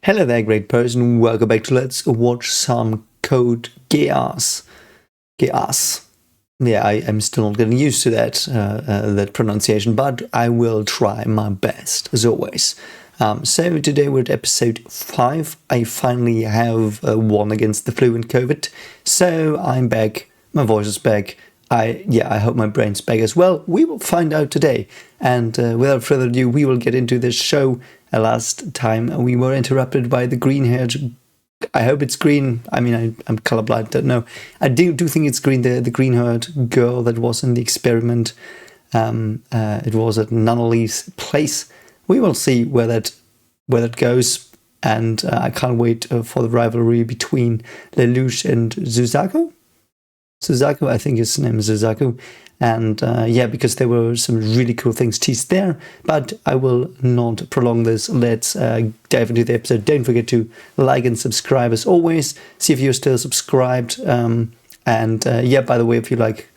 Hello there, great person. Welcome back to Let's Watch Some Code Geass. Geass. Yeah, I'm still not getting used to that pronunciation, but I will try my best, as always. So today we're at episode 5. I finally have won against the flu and COVID. So I'm back. My voice is back. I hope my brain's back as well. We will find out today. And without further ado, we will get into this show. Last time we were interrupted by the green-haired, I hope it's green, I mean I'm colorblind, don't know. I do think it's green, the green-haired girl that was in the experiment. It was at Nunnally's place. We will see where that goes, and I can't wait for the rivalry between Lelouch and Suzaku. Suzaku, I think his name is Suzaku. And because there were some really cool things teased there, but I will not prolong this. Let's dive into the episode. Don't forget to like and subscribe as always. See if you're still subscribed. By the way, if you like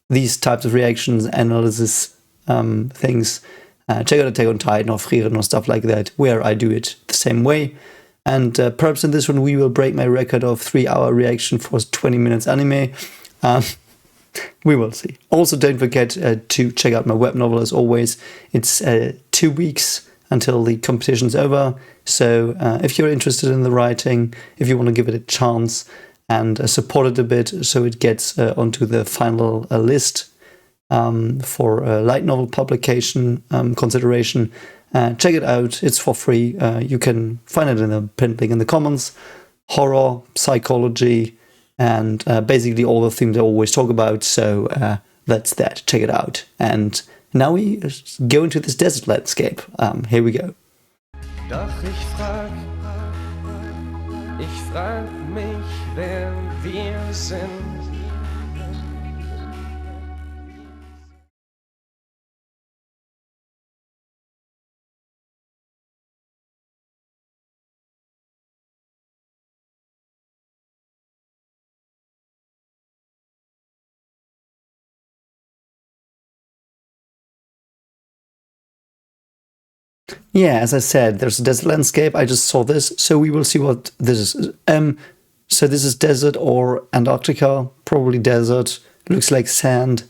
these types of reactions, analysis things, check out Attack on Titan or Frieren or stuff like that, where I do it the same way. And perhaps in this one we will break my record of 3-hour reaction for 20 minutes anime. We will see. Also, don't forget to check out my web novel as always. It's 2 weeks until the competition's over. So if you're interested in the writing, if you want to give it a chance and support it a bit so it gets onto the final list for light novel publication consideration, check it out. It's for free. You can find it in the pinned link in the comments. Horror, psychology, and basically all the themes I always talk about, so that's that. Check it out. And now we go into this desert landscape. Here we go. Doch ich frag mich, wer wir sind. Yeah, as I said, there's a desert landscape. I just saw this, so we will see what this is. So this is desert or Antarctica, probably desert. Looks like sand.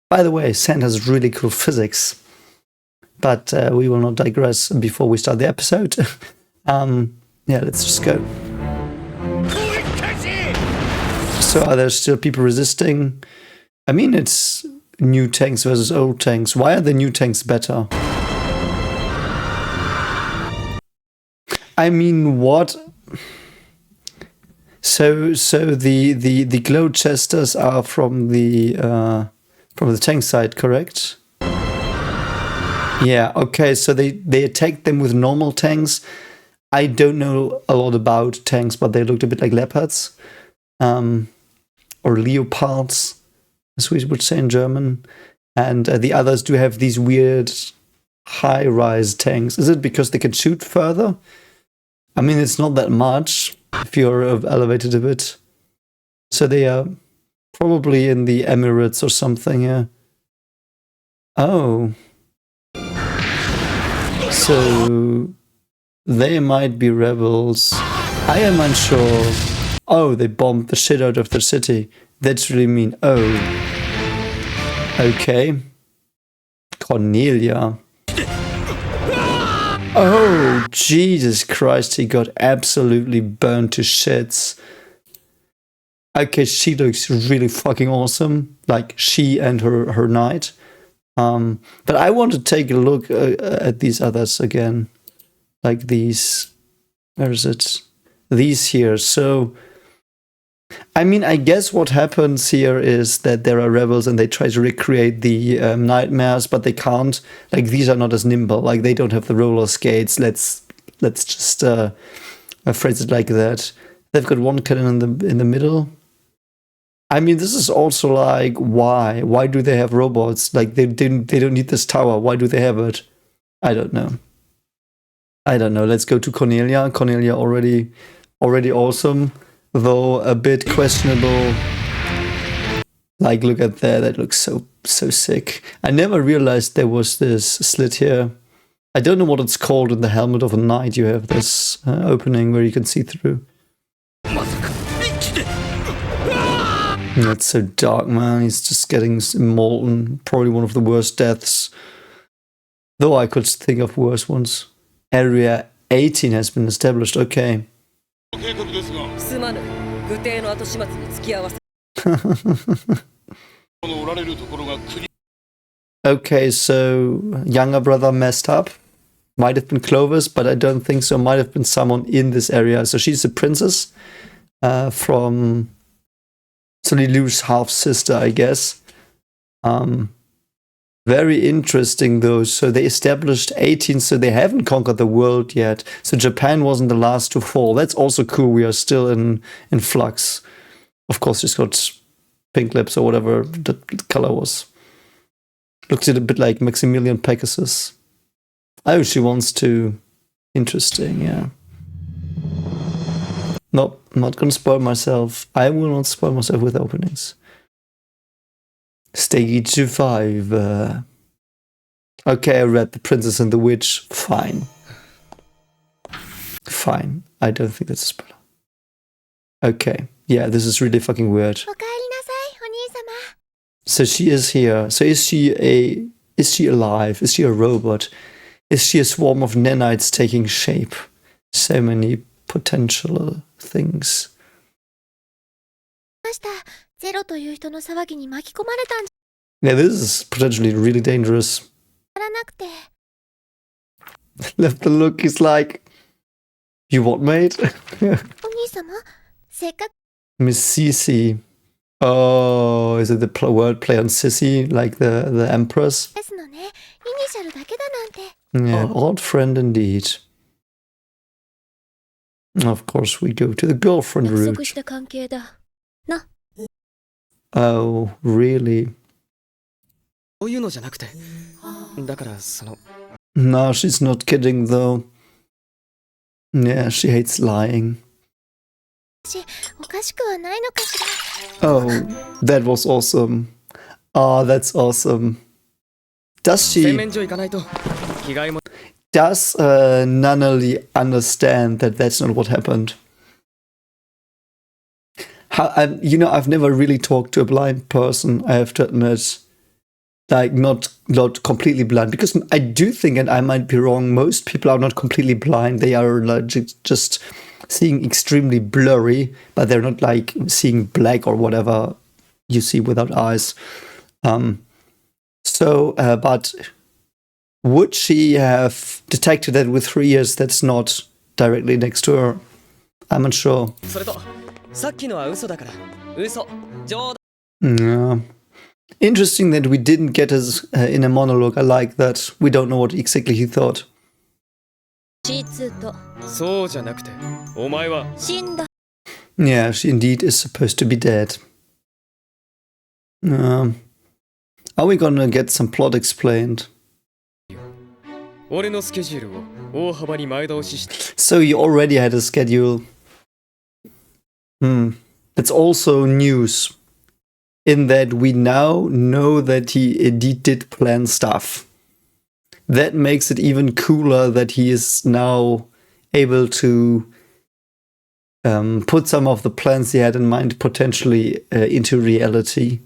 By the way, sand has really cool physics. But we will not digress before we start the episode. Let's just go. So are there still people resisting? I mean, it's new tanks versus old tanks. Why are the new tanks better? I mean, what? So the glow chesters are from the tank side, correct? Yeah. Okay. So they attacked them with normal tanks. I don't know a lot about tanks, but they looked a bit like leopards, or leopards, as we would say in German. And the others do have these weird high-rise tanks. Is it because they can shoot further? I mean, it's not that much if you're elevated a bit. So they are probably in the Emirates or something, yeah. Oh. So they might be rebels. I am unsure. Oh, they bombed the shit out of the city. That's really mean. Oh. Okay. Cornelia. Oh, Jesus Christ, he got absolutely burned to shits. Okay, she looks really fucking awesome. Like, she and her knight. But I want to take a look at these others again. Like these. Where is it? These here. So, I mean, I guess what happens here is that there are rebels and they try to recreate the nightmares, but they can't. Like, these are not as nimble. Like, they don't have the roller skates. Let's just phrase it like that. They've got one cannon in the middle. I mean, this is also like, why? Why do they have robots? Like, they don't need this tower. Why do they have it? I don't know. Let's go to Cornelia. Cornelia already awesome. Though a bit questionable. Like, look at that looks so sick. I never realized there was this slit here. I don't know what it's called in the Helmet of a Knight. You have this opening where you can see through. That's so dark, man. He's just getting molten. Probably one of the worst deaths. Though I could think of worse ones. Area 18 has been established. Okay. Okay, so younger brother messed up. Might have been Clovis, but I don't think so. Might have been someone in this area. So she's a princess from Lelouch's half-sister, I guess. Very interesting, though. So they established 18, so they haven't conquered the world yet. So Japan wasn't the last to fall. That's also cool. We are still in flux. Of course, she's got pink lips or whatever the color was. Looks a bit like Maximilian Pegasus. Oh, she wants to... Interesting, yeah. Nope, I'm not gonna spoil myself. I will not spoil myself with openings. Stage 5. Okay, I read The Princess and the Witch. Fine. Fine. I don't think that's a spoiler. Okay. Yeah, this is really fucking weird. So she is here. So is she alive? Is she a robot? Is she a swarm of nanites taking shape? So many potential things. Yeah, this is potentially really dangerous. Left the look, he's like, you what, mate? Miss Sisi. Oh, is it the word play on Sissy, like the Empress? Yeah, odd friend indeed. Of course, we go to the girlfriend route. Oh, really? No, she's not kidding, though. Yeah, she hates lying. Oh, that was awesome. Oh, that's awesome. Does Nunnally understand that that's not what happened? I've never really talked to a blind person, I have to admit. Like, not completely blind. Because I do think, and I might be wrong, most people are not completely blind. They are like just seeing extremely blurry, but they're not like seeing black or whatever you see without eyes. But would she have detected that with 3 years that's not directly next to her? I'm not sure. Yeah. Interesting that we didn't get his in a monologue. I like that. We don't know what exactly he thought. Yeah, she indeed is supposed to be dead. Are we gonna get some plot explained? So you already had a schedule. That's also news. In that we now know that he indeed did plan stuff. That makes it even cooler that he is now able to put some of the plans he had in mind potentially into reality.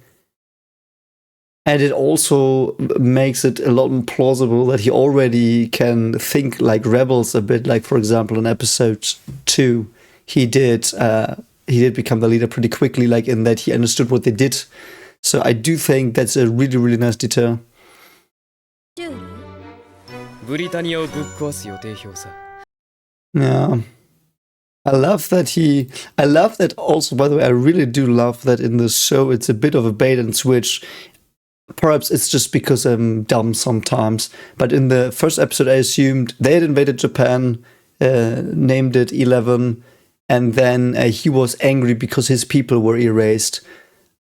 And it also makes it a lot more plausible that he already can think like rebels a bit. Like, for example, in episode 2, he did become the leader pretty quickly, like in that he understood what they did. So I do think that's a really, really nice detail. Yeah. I love that also, by the way, I really do love that in this show it's a bit of a bait and switch. Perhaps it's just because I'm dumb sometimes. But in the first episode, I assumed they had invaded Japan, named it 11, and then he was angry because his people were erased.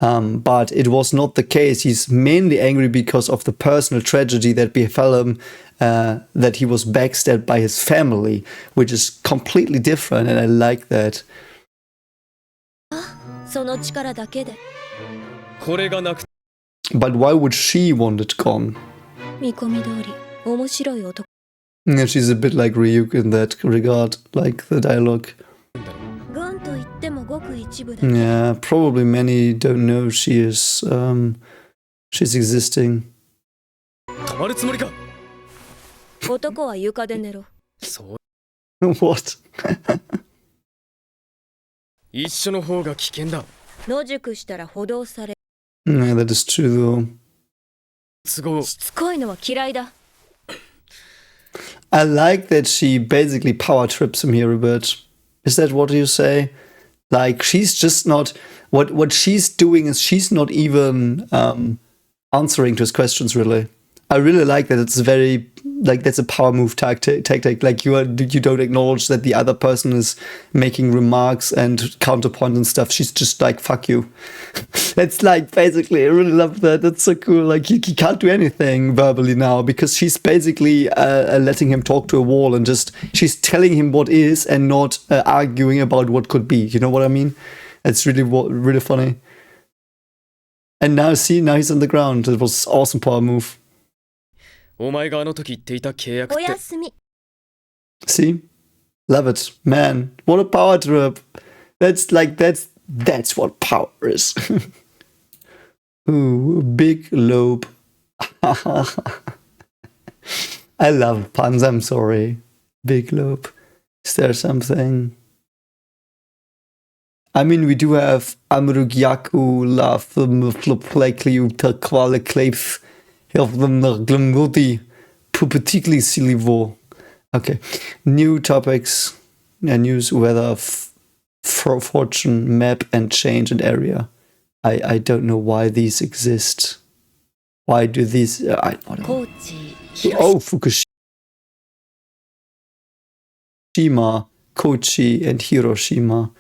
But it was not the case. He's mainly angry because of the personal tragedy that befell him, that he was backstabbed by his family, which is completely different, and I like that. But why would she want it gone? Yeah, she's a bit like Ryuk in that regard, like the dialogue. Yeah, probably many don't know she's existing. 止まるつもりか。男は床で寝ろ。そう。What? 一緒の方が危険だ。野宿したら補導され。Yeah, that is true though. 都合。しつこいのは嫌いだ。I like that she basically power trips him here a bit. Is that what you say? Like, she's just not... What she's doing is she's not even answering to his questions, really. I really like that. It's very... Like, that's a power move tactic. Like, you don't acknowledge that the other person is making remarks and counterpoint and stuff. She's just like, fuck you. It's like, basically, I really love that. That's so cool. Like, he can't do anything verbally now because she's basically letting him talk to a wall and just, she's telling him what is and not arguing about what could be. You know what I mean? It's really funny. And now, see, now he's on the ground. It was awesome power move. お前があの時言っていた契約っおて。やすみ。See? Love it. Man, what a power trip. That's what power is. Ooh, big lobe. I love puns, I'm sorry. Big lobe. Is there something? I mean, we do have Amrugyaku, love the likely Utakwale Claves. Okay, new topics, news, weather, fortune, map, and change and area. I don't know why these exist. Why do these? I don't know. Oh, Fukushima, Kochi, and Hiroshima.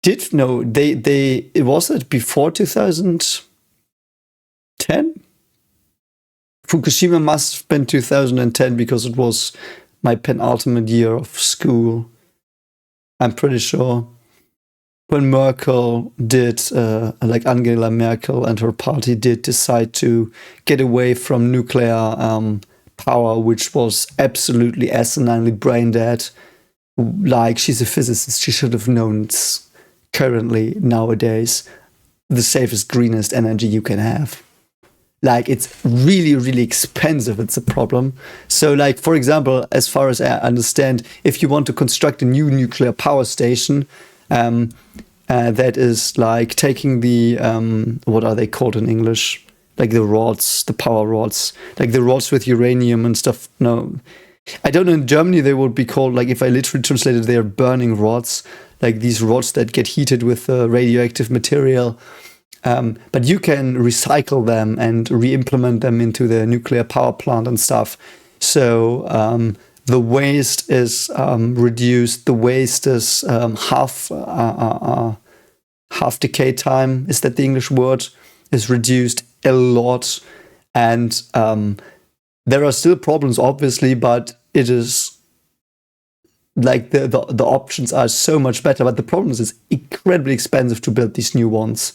It was it before 2010? Fukushima must have been 2010 because it was my penultimate year of school. I'm pretty sure. When Merkel did, like Angela Merkel and her party did decide to get away from nuclear power, which was absolutely asininely brain dead. Like, she's a physicist. She should have known it's currently, nowadays, the safest, greenest energy you can have. Like, it's really, really expensive. It's a problem. So, like, for example, as far as I understand, if you want to construct a new nuclear power station, that is like taking the, what are they called in English? Like the rods, the power rods, like the rods with uranium and stuff. No, I don't know. In Germany, they would be called, like, if I literally translated, they are burning rods, like these rods that get heated with radioactive material. But you can recycle them and re-implement them into the nuclear power plant and stuff. So the waste is reduced. The waste is half decay time. Is that the English word? Is reduced a lot. And there are still problems, obviously, but it is like the options are so much better. But the problem is it's incredibly expensive to build these new ones.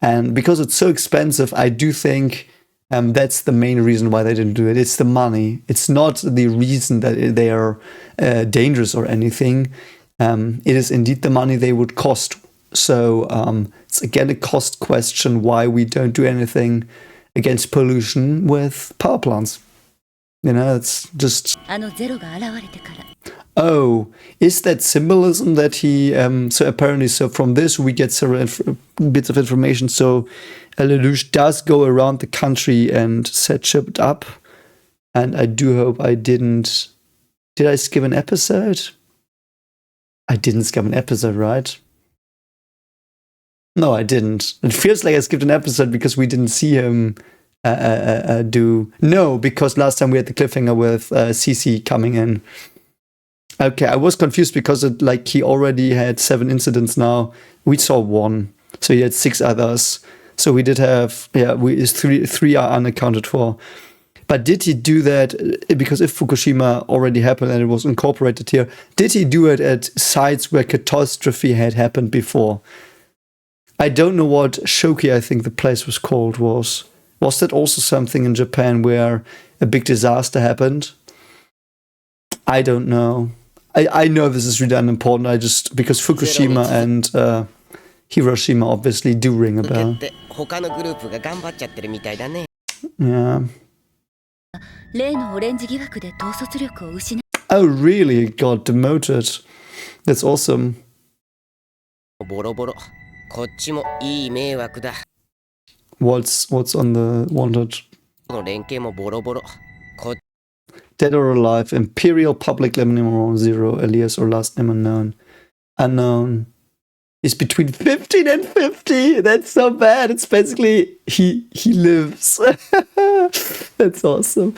And because it's so expensive, I do think that's the main reason why they didn't do it. It's the money. It's not the reason that they are dangerous or anything. It is indeed the money they would cost. So it's again a cost question why we don't do anything against pollution with power plants. You know, it's just... Oh, is that symbolism that he... so apparently, so from this we get several bits of information. So Lelouch does go around the country and set shit up. And I do hope I didn't... Did I skip an episode? I didn't skip an episode, right? No, I didn't. It feels like I skipped an episode because we didn't see him do... No, because last time we had the cliffhanger with CC coming in. Okay, I was confused because he already had 7 incidents now. We saw 1, so he had 6 others. So we did have, three are unaccounted for. But did he do that, because if Fukushima already happened and it was incorporated here, did he do it at sites where catastrophe had happened before? I don't know what Shoki, I think the place was called, was. Was that also something in Japan where a big disaster happened? I don't know. I know this is really unimportant. I just because Fukushima and Hiroshima obviously do ring a 受け bell. て他のグループが頑張っちゃってるみたいだね。 Yeah. 例のオレンジ疑惑で統率力を失 Oh, really? It got demoted. That's awesome. ボロボロ。こっちもいい迷惑だ。 What's on the wanted? この連携もボロボロ。こっ Dead or alive? Imperial Public Lemon Zero, alias or last name unknown. Unknown. He's between 15 and 50. That's so bad. It's basically he lives. That's awesome.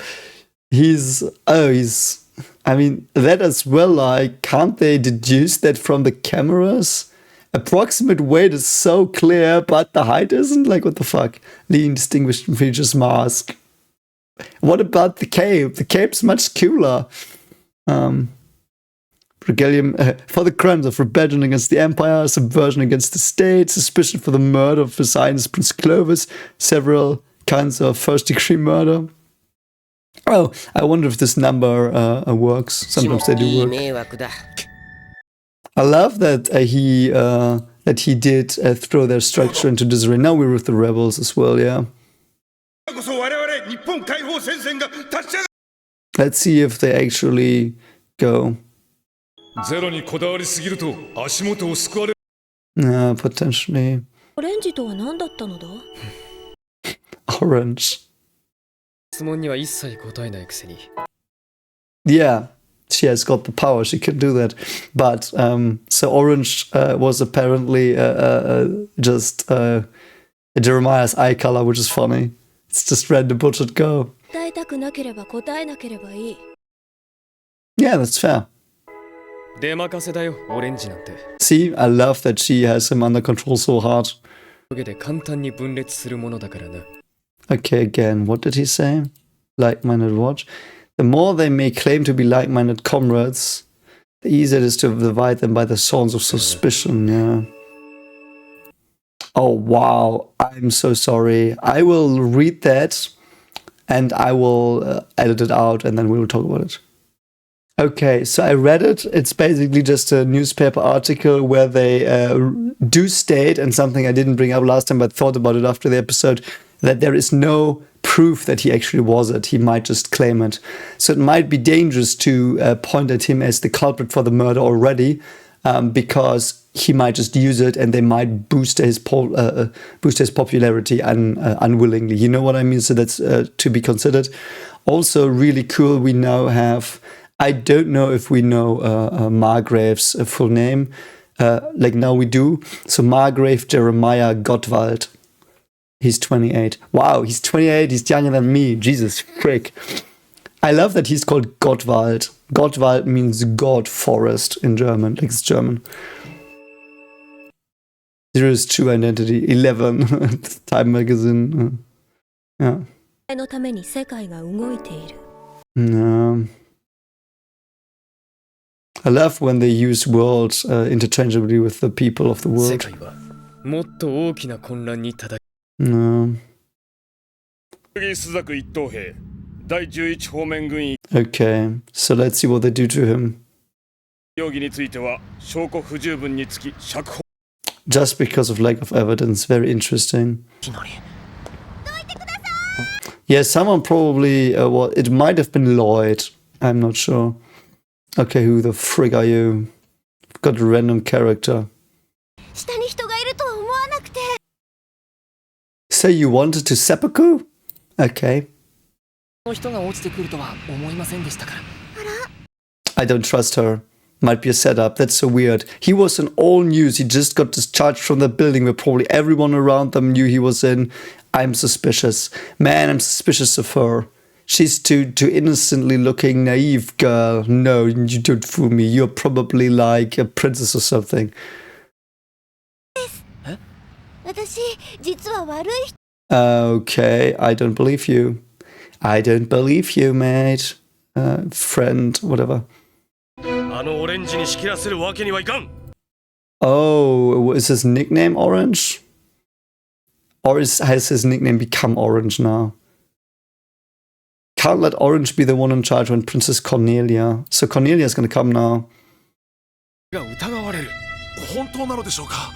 I mean, that as well, like, can't they deduce that from the cameras? Approximate weight is so clear, but the height isn't? Like, what the fuck? Lean, distinguished features, mask. What about the cape? The cape's much cooler. Regalium for the crimes of rebellion against the Empire, subversion against the state, suspicion for the murder of His Highness Prince Clovis, several kinds of first-degree murder. Oh, I wonder if this number works. ちも Sometimes they いい do work. 迷惑だ。 I love that he did throw their structure into disarray. Now we're with the rebels as well, yeah. こそ我々日本解放戦線が立ち上が Let's see if they actually go. ゼロにこだわりすぎると足元を救われ Potentially オレンジとは何だったのだ orange. 質問には一切答えないくせに。 Yeah, she has got the power. She can do that. But so orange was apparently just Jeremiah's eye color, which is funny. It's just random bullshit go. 答えたくなければ答えなければいい Yeah, that's fair. 出任せだよ、オレンジなんて。 See, I love that she has him under control so hard. おかげで簡単に分裂するものだからな。 Okay, again, what did he say? Like-minded watch. The more they may claim to be like-minded comrades, the easier it is to divide them by the thorns of suspicion, yeah. Oh, wow. I'm so sorry. I will read that and I will edit it out and then we will talk about it. Okay, so I read it. It's basically just a newspaper article where they do state, and something I didn't bring up last time but thought about it after the episode, that there is no proof that he actually was it. He might just claim it. So it might be dangerous to point at him as the culprit for the murder already, because he might just use it and they might boost his popularity unwillingly. You know what I mean? So that's to be considered. Also really cool, we now have... I don't know if we know Margrave's full name. Like now we do. So Margrave Jeremiah Gottwald. He's 28. Wow, he's 28. He's younger than me. Jesus frick. I love that he's called Gottwald. Gottwald means God forest in German. Like it's German. There is true identity. 11. Time magazine. Yeah. のために世界が動いている No. I love when they use worlds interchangeably with the people of the 世 world. 界はもっと大きな混乱に叩 No. 須作一等兵第11方面軍医 Okay, so let's see what they do to him. 容疑については証拠不十分につき釈放 Just because of lack of evidence. Very interesting. いきなり Yeah, someone probably, well, it might have been Lloyd. I'm not sure. Okay, who the frig are you? Got a random character. 下に人がいるとは思わなくて So you wanted to seppuku? Okay. の人が落ちてくるとは思いませんでしたから I don't trust her. Might be a setup. That's so weird. He was in all news. He just got discharged from the building where probably everyone around them knew he was in. I'm suspicious. Man, I'm suspicious of her. She's too innocently looking naive girl. No, you don't fool me. You're probably like a princess or something. 私実は悪い人 Okay, I don't believe you. I don't believe you, mate. Friend, whatever. あのオレンジに仕切らせるわけにはいかん Oh, is his nickname Orange? Or has his nickname become Orange now? Can't let Orange be the one in charge when Princess Cornelia. So Cornelia is gonna come now. が疑われる。本当なのでしょうか。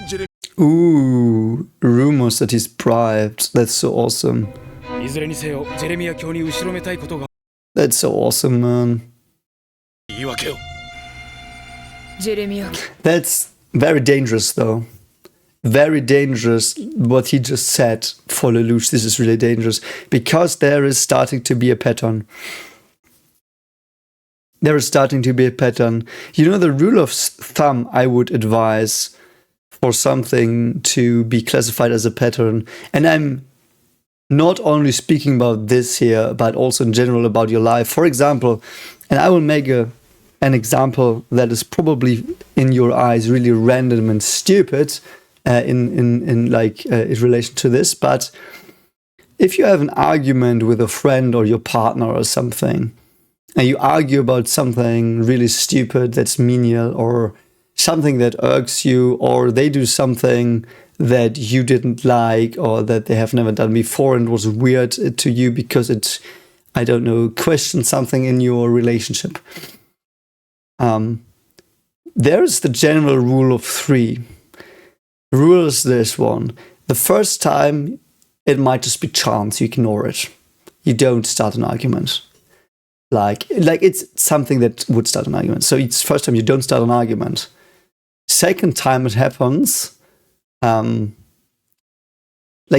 ジェレ Ooh, rumors that he's bribed. That's so awesome. いずれにせよジェレミア卿に後ろめたいことが That's so awesome, man. 言い訳を。ジェレミア That's very dangerous, though. Very dangerous what he just said for Lelouch. This is really dangerous because there is starting to be a pattern. There is starting to be a pattern. You know, the rule of thumb I would advise for something to be classified as a pattern, and I'm not only speaking about this here, but also in general about your life. For example, and I will make an example that is probably in your eyes really random and stupid in relation to this, but if you have an argument with a friend or your partner or something, and you argue about something really stupid that's menial or something that irks you, or they do something that you didn't like or that they have never done before and was weird to you because it, I don't know, questioned something in your relationship. There's the general rule of three. The rule is this one. The first time, it might just be chance, you ignore it. You don't start an argument. Like it's something that would start an argument. So it's first time you don't start an argument. Second time it happens, like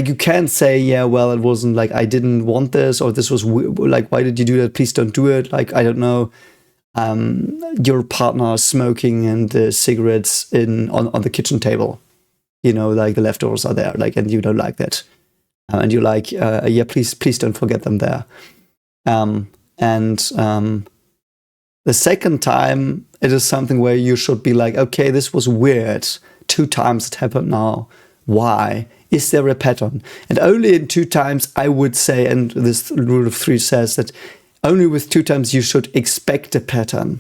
you can't say, yeah, well, it wasn't like I didn't want this, or this was like, why did you do that? Please don't do it. Like, I don't know, your partner smoking and cigarettes on the kitchen table. You know, like the leftovers are there, like, and you don't like that. And you're like, yeah, please don't forget them there. The second time, it is something where you should be like, okay, this was weird. 2 times it happened now. Why? Is there a pattern? And only in 2 times I would say, and this rule of 3 says that only with 2 times you should expect a pattern,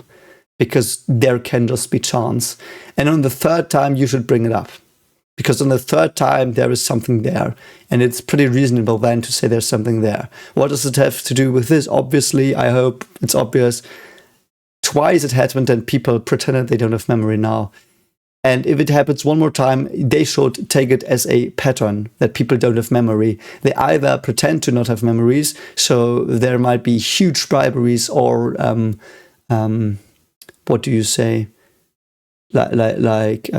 because there can just be chance. And on the 3rd time you should bring it up, because on the 3rd time there is something there, and it's pretty reasonable then to say there's something there. What does it have to do with this? Obviously, I hope it's obvious. Twice it happened and people pretended they don't have memory now. And if it happens one more time, they should take it as a pattern that people don't have memory. They either pretend to not have memories, so there might be huge briberies, or what do you say? Like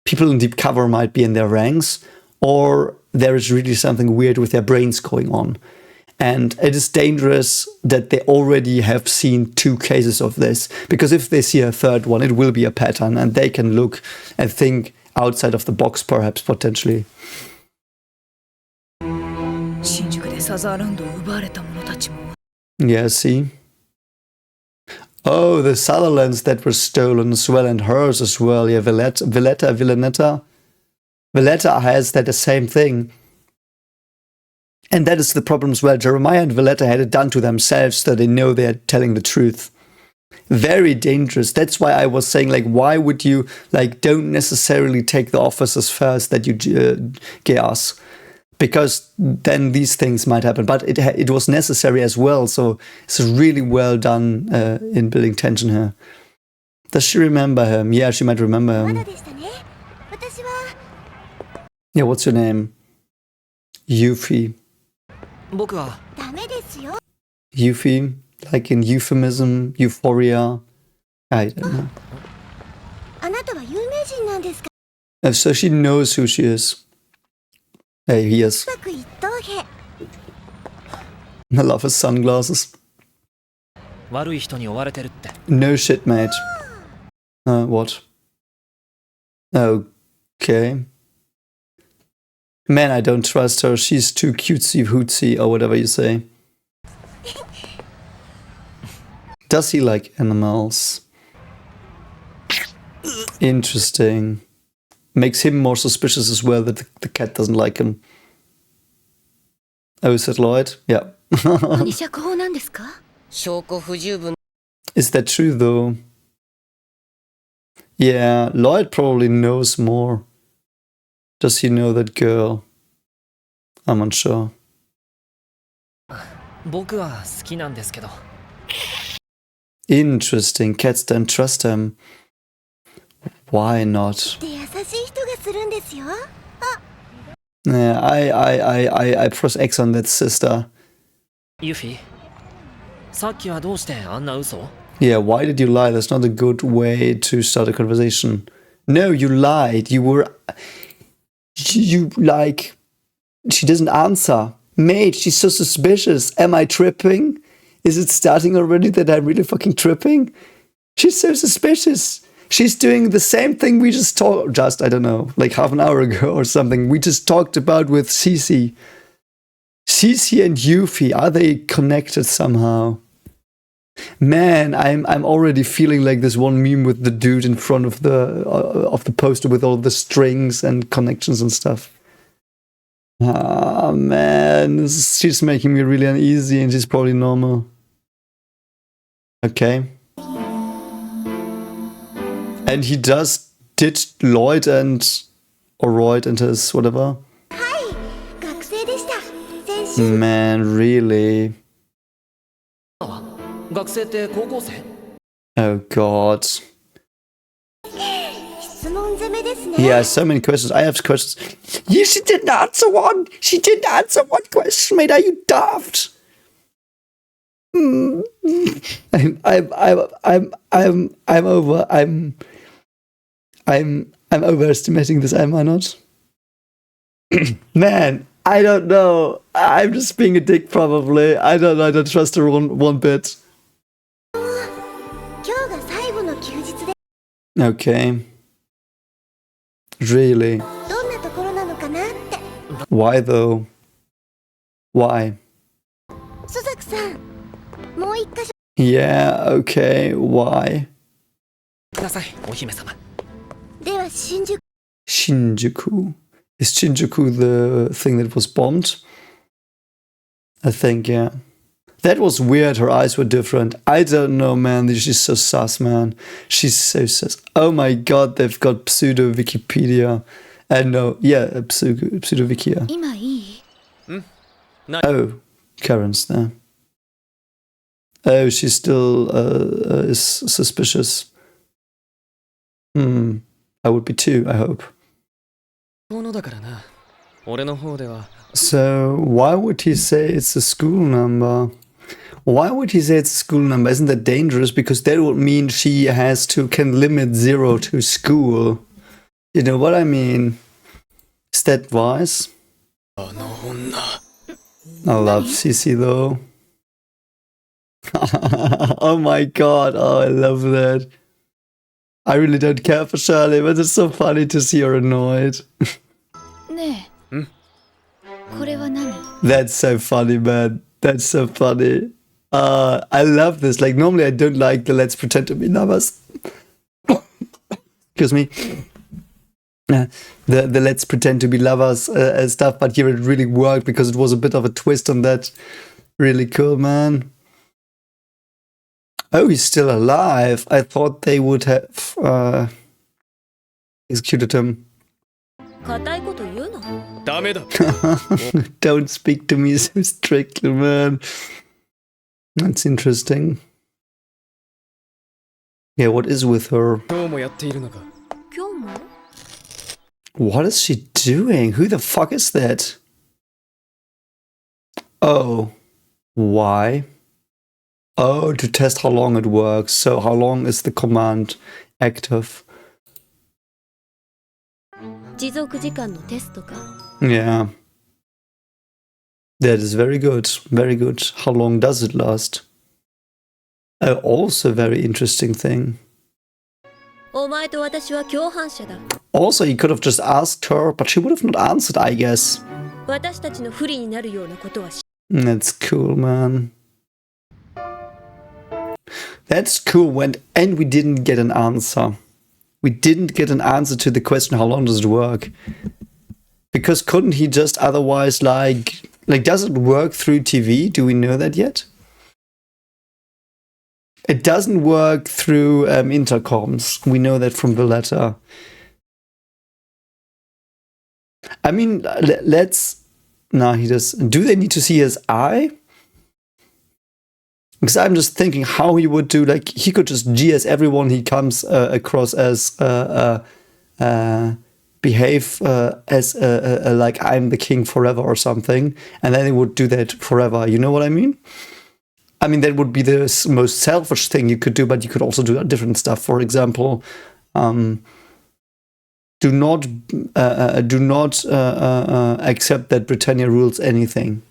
people in deep cover might be in their ranks, or there is really something weird with their brains going on. And it is dangerous that they already have seen 2 cases of this, because if they see a 3rd one, it will be a pattern, and they can look and think outside of the box, perhaps, potentially. 新宿でサザーランドを奪われた者たちも Yeah, see? Oh, the Sutherlands that were stolen as well, and hers as well. Yeah, Villanetta has that the same thing. And that is the problem as well. Jeremiah and Valletta had it done to themselves, so they know they're telling the truth. Very dangerous. That's why I was saying, like, why would you, like, don't necessarily take the officers first that you gas, because then these things might happen. But it was necessary as well, so it's really well done in building tension here. Does she remember him? Yeah, she might remember him. Yeah, what's your name? Yuffie. Yuffie, like in euphemism, euphoria. I don't know. So she knows who she is. Hey, he is. I love his sunglasses. No shit, mate. What? Okay. Man, I don't trust her. She's too cutesy-hootsy, or whatever you say. Does he like animals? Interesting. Makes him more suspicious as well that the cat doesn't like him. Oh, is that Lloyd? Yeah. Is that true, though? Yeah, Lloyd probably knows more. Does he know that girl? I'm unsure. 僕は好きなんですけど。 Interesting. Cats don't trust him. Why not? って優しい人がするんですよ。 Yeah, I press X on that sister. ユフィ、さっきはどうしてあんな嘘？ Yeah, why did you lie? That's not a good way to start a conversation. No, you lied. You like... She doesn't answer. Mate, she's so suspicious. Am I tripping? Is it starting already that I'm really fucking tripping? She's so suspicious. She's doing the same thing we just talked... I don't know, like half an hour ago or something. We just talked about with Cece. Cece and Yuffie, are they connected somehow? Man, I'm already feeling like this one meme with the dude in front of the poster with all the strings and connections and stuff. Ah, man, she's making me really uneasy, and she's probably normal. Okay. And he just did Lloyd and or Royd and his whatever. はい、学生でした。先週 Man, really? 学生って高校生？ Oh God. 質問攻めですね。 Yeah, so many questions. I have questions. Yeah, she didn't answer one. She didn't answer one question, mate. Are you daft? I'm overestimating this, am I not? Man, I don't know. I'm just being a dick, probably. I don't know. I don't trust her one bit. 今日が最後の休日で Okay. Really? どんなところなのかなって。 Why though? Why? 須崎さん、もう一箇所 Yeah, okay. Why? ください、お姫様。では新宿 Shinjuku. Is Shinjuku the thing that was bombed? I think, yeah. That was weird. Her eyes were different. I don't know, man. She's so sus, man. She's so sus. Oh my God, they've got pseudo Wikipedia. No, yeah, pseudo Wikia. 今いい Oh, Karen's there. Oh, she still is suspicious. I would be too, I hope. ものだからな。俺の方では。 So, why would he say it's a school number? Why would he say it's a school number? Isn't that dangerous? Because that would mean she can limit 0 to school. You know what I mean? Is that wise? あの女 I love Cece though. Oh my God, oh I love that. I really don't care for Shirley, but it's so funny to see her annoyed. ねえ、これは何 That's so funny, man. That's so funny. I love this. Like, normally I don't like the let's pretend to be lovers. Excuse me. The let's pretend to be lovers stuff, but here it really worked because it was a bit of a twist on that. Really cool, man. Oh, he's still alive. I thought they would have executed him. 固いこと言うのダメだ Don't speak to me so strictly, man. That's interesting. Yeah, what is with her? 今日もやっているのか。今日も What is she doing? Who the fuck is that? Oh. Why? Oh, to test how long it works. So how long is the command active? 持続時間のテストか Yeah. That is very good. Very good. How long does it last? Also a very interesting thing. お前と私は共犯者だ Also, he could have just asked her, but she would have not answered, I guess. 私たちの不利になるようなことはし That's cool, man. That's cool and we didn't get an answer. We didn't get an answer to the question, how long does it work? Because couldn't he just otherwise like does it work through TV? Do we know that yet? It doesn't work through intercoms. We know that from the letter. I mean, let's... No, he does... Do they need to see his eye? Because I'm just thinking how he would do, like, he could just GS everyone he comes across as, behave as like I'm the king forever or something, and then he would do that forever. You know what I mean? I mean, that would be the most selfish thing you could do, but you could also do different stuff. For example, do not accept that Britannia rules anything.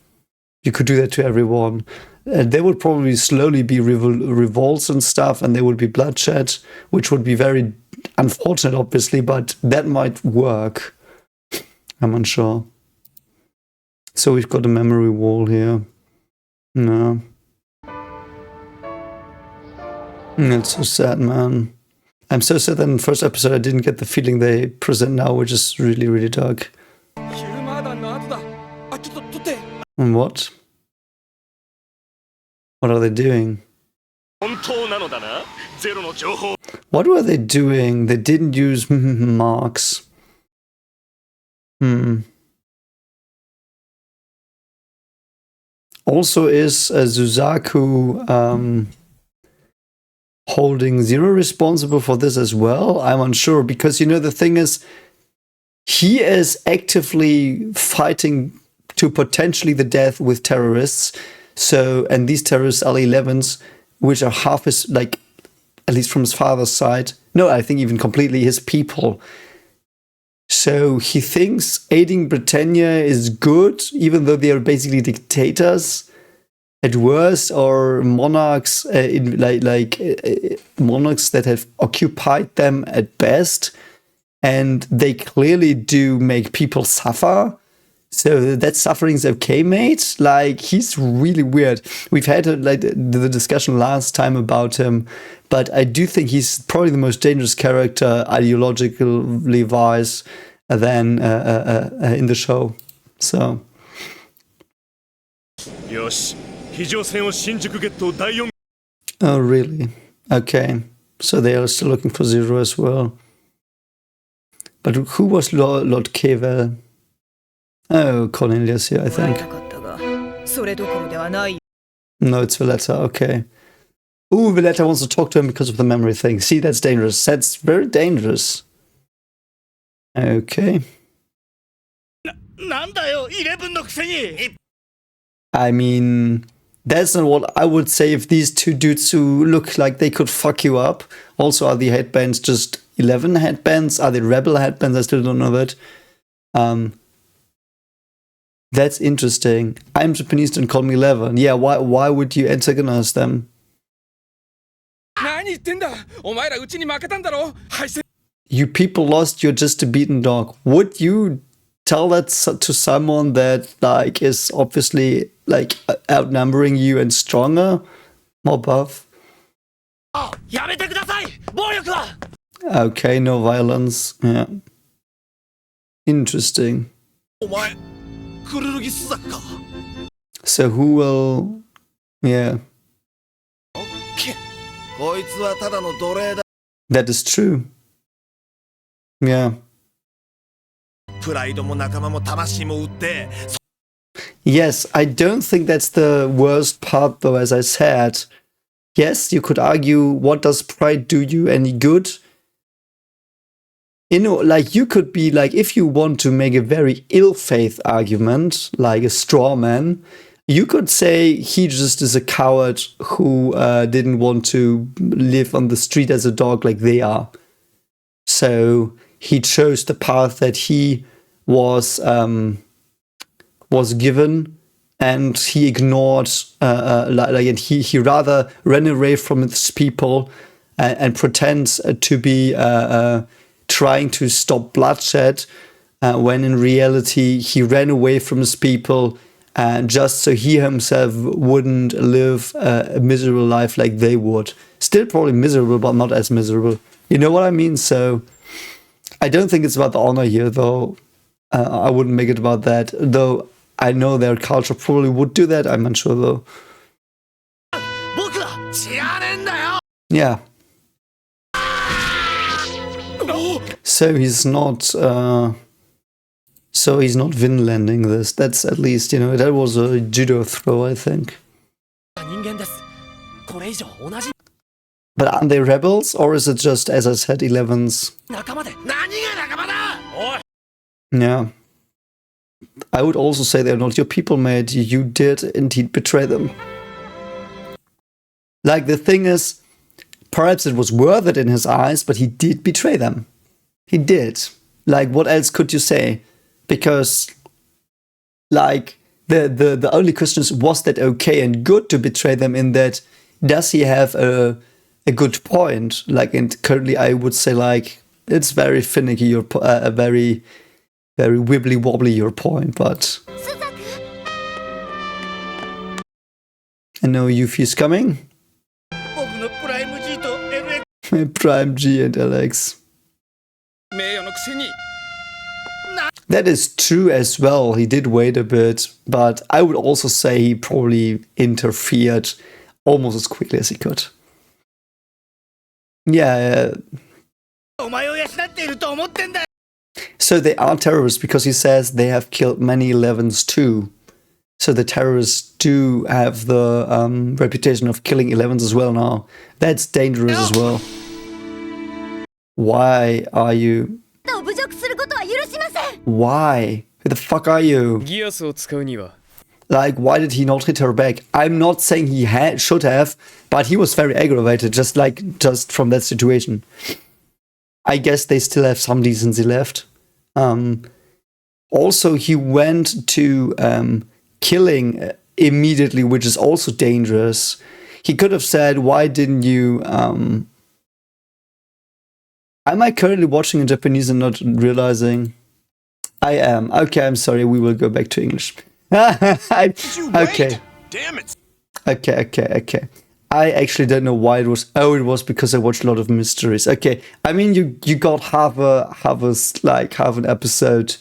You could do that to everyone. There would probably slowly be revolts and stuff, and there would be bloodshed, which would be very unfortunate, obviously, but that might work. I'm unsure. So we've got a memory wall here. No. That's so sad, man. I'm so sad that in the first episode I didn't get the feeling they present now, which is really, really dark. And what? What are they doing? What were they doing? They didn't use marks. Also, is Suzaku holding Zero responsible for this as well? I'm unsure, because, you know, the thing is, he is actively fighting to potentially the death with terrorists. So, and these terrorists are 11s, which are half his, like, at least from his father's side. No, I think even completely his people. So he thinks aiding Britannia is good, even though they are basically dictators at worst, or monarchs, monarchs that have occupied them at best, and they clearly do make people suffer. So that suffering's okay, mate. Like, he's really weird. We've had the discussion last time about him, but I do think he's probably the most dangerous character ideologically wise than in the show. So. Oh, really? Okay. So they are still looking for Zero as well. But who was Lord Kevel? Oh, Cornelius here, I think. No, it's Valletta, okay. Ooh, Valletta wants to talk to him because of the memory thing. See, that's dangerous. That's very dangerous. Okay. I mean, that's not what I would say if these two dudes who look like they could fuck you up. Also, are the headbands just 11 headbands? Are they rebel headbands? I still don't know that. That's interesting. I'm Japanese and call me 11. Yeah, why would you antagonize them? You people lost, you're just a beaten dog. Would you tell that to someone that, like, is obviously, like, outnumbering you and stronger? More buff? Okay, no violence. Yeah. Interesting. So who will... Yeah. That is true. Yeah. Yes, I don't think that's the worst part, though, as I said. Yes, you could argue, what does pride do you any good? You know, like, you could be like, if you want to make a very ill-faith argument, like a straw man, you could say he just is a coward who didn't want to live on the street as a dog like they are. So he chose the path that he was given, and he ignored, and he rather ran away from his people and pretends to be trying to stop bloodshed, when in reality he ran away from his people just so he himself wouldn't live a miserable life like they would. Still probably miserable, but not as miserable. You know what I mean? So I don't think it's about the honor here, though. I wouldn't make it about that, though I know their culture probably would do that. I'm unsure, though. Yeah. So he's not... So he's not Vinlanding this. That's at least, you know, that was a judo throw, I think. れ以上同じ But aren't they rebels? Or is it just, as I said, 11s? 仲間で。何が仲間だ。おい。 Yeah. I would also say they're not your people, mate. You did indeed betray them. Like, the thing is, perhaps it was worth it in his eyes, but he did betray them. He did. Like, what else could you say? Because, like, the only question is, was that okay and good to betray them, in that, does he have a good point? Like, and currently I would say, like, it's very finicky, very wibbly wobbly, your point, but... I know Yuffie's coming. 僕のプライム G と LX Prime G and Alex. 名誉のくせに That is true as well. He did wait a bit, but I would also say he probably interfered almost as quickly as he could. Yeah. お前を養っていると思ってんだよ。 So they are terrorists because he says they have killed many 11s too. So the terrorists do have the reputation of killing 11s as well now. That's dangerous as well. Why are you... Why? Who the fuck are you? ギアスを使うには Like, why did he not hit her back? I'm not saying he should have, but he was very aggravated, just from that situation. I guess they still have some decency left. Also, he went to killing immediately, which is also dangerous. He could have said, why didn't you... Am I currently watching in Japanese and not realizing? I am. Okay, I'm sorry. We will go back to English. Okay. Damn it. Okay. I actually don't know why it was. Oh, it was because I watched a lot of mysteries. Okay. I mean, you got half an episode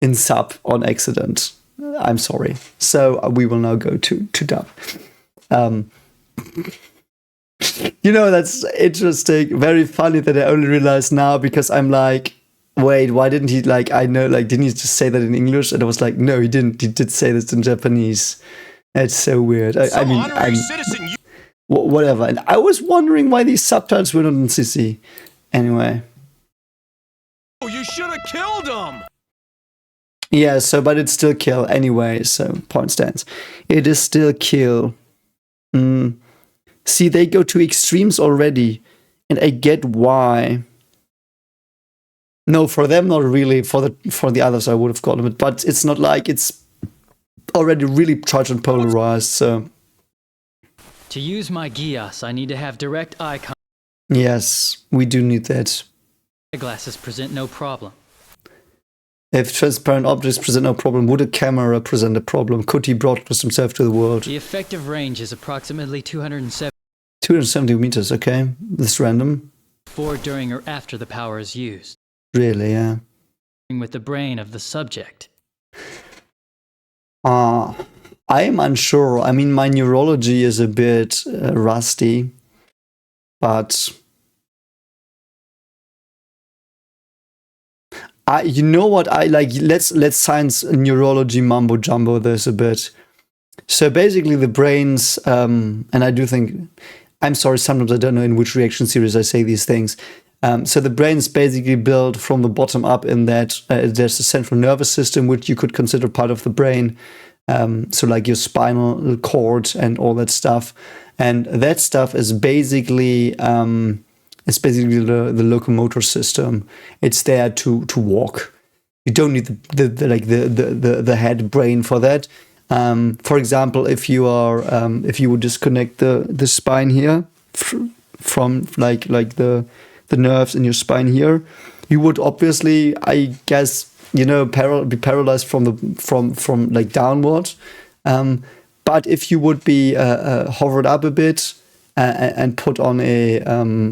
in sub on accident. I'm sorry. So we will now go to dub. You know, that's interesting. Very funny that I only realized now, because I'm like, wait, why didn't he, like, I know, like, didn't he just say that in English? And I was like, no, he didn't. He did say this in Japanese. That's so weird. I mean, whatever. And I was wondering why these subtitles were not in CC. Anyway. Oh, you should have killed him. Yeah, so, but it's still kill anyway, so point stands. It is still kill. See, they go to extremes already, and I get why. No, for them, not really. For the others, I would have gotten it, but it's not like it's already really charged and polarized, so... To use my GEASS, I need to have direct eye contact. Yes, we do need that. Glasses present no problem. If transparent objects present no problem, would a camera present a problem? Could he broadcast himself to the world? The effective range is approximately 270 meters, okay. This is random. before, during, or after the power is used. Really, yeah. With the brain of the subject. I am unsure. I mean, my neurology is a bit rusty, but you know what I like? Let's science neurology mumbo jumbo this a bit. So basically, the brains, and I do think, I'm sorry, sometimes I don't know in which reaction series I say these things. So the brain is basically built from the bottom up, in that there's a central nervous system which you could consider part of the brain. So like your spinal cord and all that stuff. And that stuff is basically the locomotor system. It's there to walk. You don't need the head brain for that. For example, if you would disconnect the spine here from like the nerves in your spine here, you would obviously, I guess, you know, be paralyzed from like downward. But if you would be hovered up a bit and put on a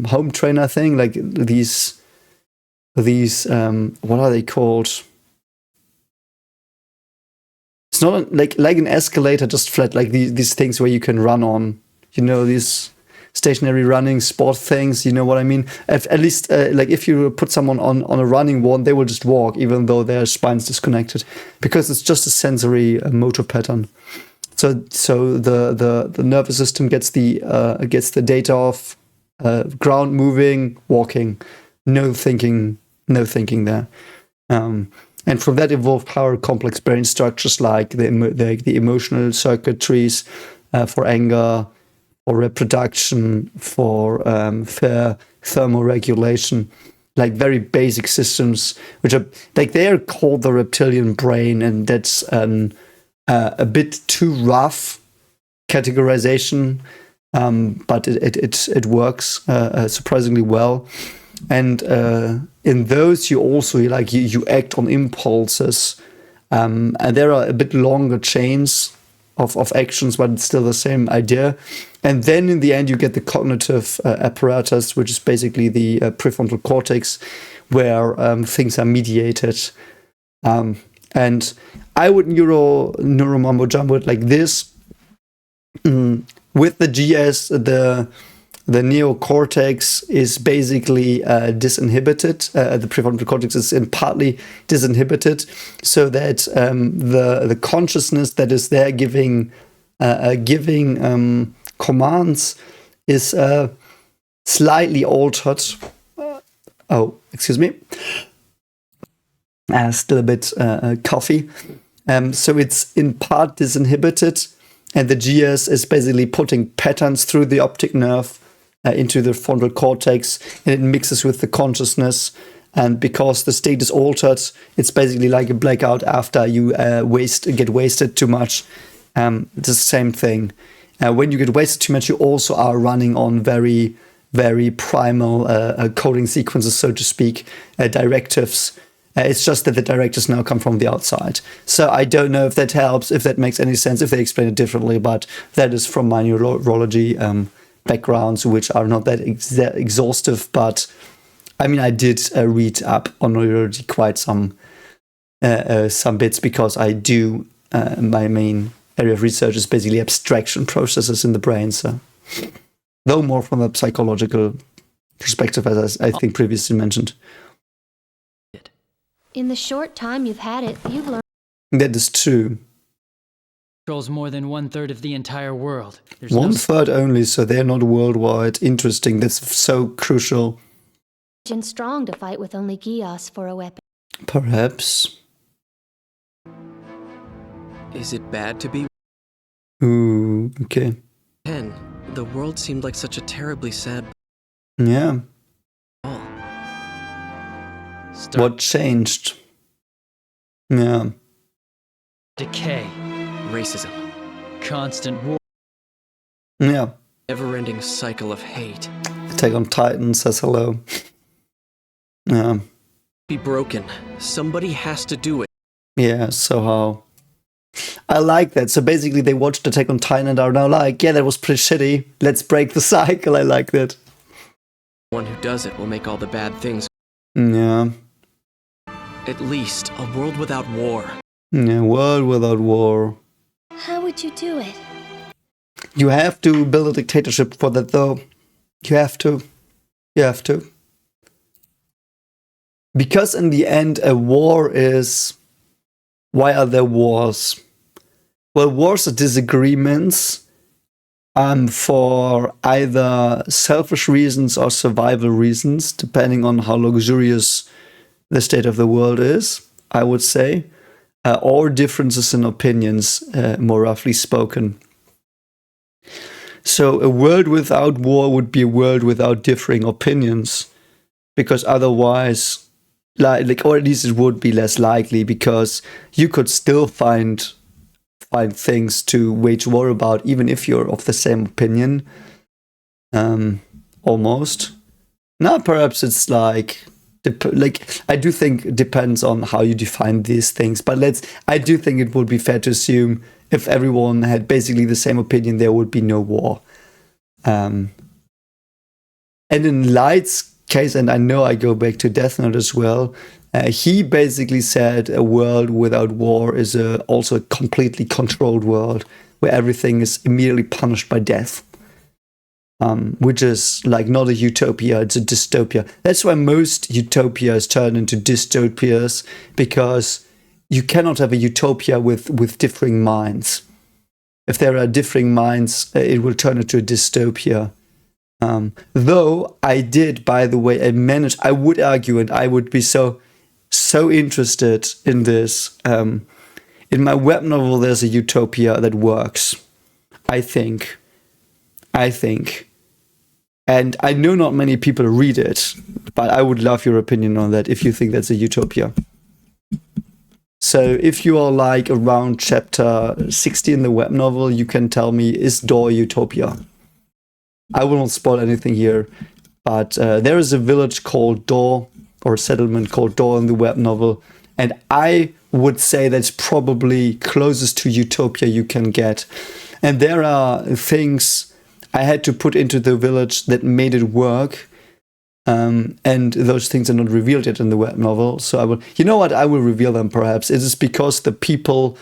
home trainer thing, like these what are they called? It's not like an escalator, just flat, like these things where you can run on. You know, these stationary running sport things, you know what I mean? At least, like if you put someone on a running one, they will just walk, even though their spine's disconnected, because it's just a sensory motor pattern. So the nervous system gets the data of ground moving, walking, no thinking there. And from that evolved power complex brain structures like the emotional circuitries for anger, for reproduction, for thermoregulation, like very basic systems, which are like they are called the reptilian brain, and that's a bit too rough categorization, but it works surprisingly well. And in those, you also you act on impulses, and there are a bit longer chains of actions, but it's still the same idea. And then in the end, you get the cognitive apparatus, which is basically the prefrontal cortex, where things are mediated. And I would neuro mumbo jumbo it like this. With the GS, the neocortex is basically disinhibited. The prefrontal cortex is partly disinhibited, so that the consciousness that is there giving commands is slightly altered. Oh, excuse me. Still a bit coffee. So it's in part disinhibited, and the GS is basically putting patterns through the optic nerve into the frontal cortex, and it mixes with the consciousness. And because the state is altered, it's basically like a blackout after you get wasted too much. It's the same thing. When you get wasted too much, you also are running on very, very primal coding sequences, so to speak, directives. It's just that the directives now come from the outside. So I don't know if that helps, if that makes any sense, if they explain it differently, but that is from my neurology backgrounds, which are not that exhaustive, but I mean, I did read up on neurology quite some bits, because I do, my main area of research is basically abstraction processes in the brain, so though more from a psychological perspective, as I think previously mentioned. In the short time you've had it, you've learned. That is true. Controls more than 1/3 of the entire world. There's 1/3 only, so they're not worldwide. Interesting. That's so crucial. And strong to fight with only Gias for a weapon. Perhaps. Is it bad to be Ooh, okay. 10? The world seemed like such a terribly sad Yeah. ball. What changed? Yeah. decay, Racism. constant war. Yeah. Never-ending cycle of hate. Attack on Titan says hello. Yeah. Be broken. Somebody has to do it. Yeah, so how? I like that. So basically they watched Attack on Titan and are now like, yeah, that was pretty shitty. Let's break the cycle. I like that. One who does it will make all the bad things. Yeah. At least a world without war. Yeah, world without war. How would you do it? You have to build a dictatorship for that, though. You have to. You have to. Because in the end, a war is... Why are there wars? Well, wars are disagreements for either selfish reasons or survival reasons, depending on how luxurious the state of the world is, I would say, or differences in opinions, more roughly spoken. So a world without war would be a world without differing opinions, because otherwise, like, or at least it would be less likely, because you could still find things to wage war about, even if you're of the same opinion. Almost. Now, perhaps it's like I do think it depends on how you define these things, but I do think it would be fair to assume if everyone had basically the same opinion, there would be no war. And in Light's case, and I know I go back to Death Note as well, he basically said a world without war is also a completely controlled world where everything is immediately punished by death. Which is like not a utopia, it's a dystopia. That's why most utopias turn into dystopias, because you cannot have a utopia with differing minds. if there are differing minds, it will turn into a dystopia. Though I did, by the way, I would argue, and I would be so interested in this. In my web novel, there's a utopia that works. I think. And I know not many people read it, but I would love your opinion on that if you think that's a utopia. So if you are like around chapter 60 in the web novel, you can tell me, is Door utopia? I will not spoil anything here, but there is a village called Door, or a settlement called Door in the web novel, and I would say that's probably closest to utopia you can get. And there are things I had to put into the village that made it work, and those things are not revealed yet in the web novel. So I will, you know what, I will reveal them perhaps. It is because the people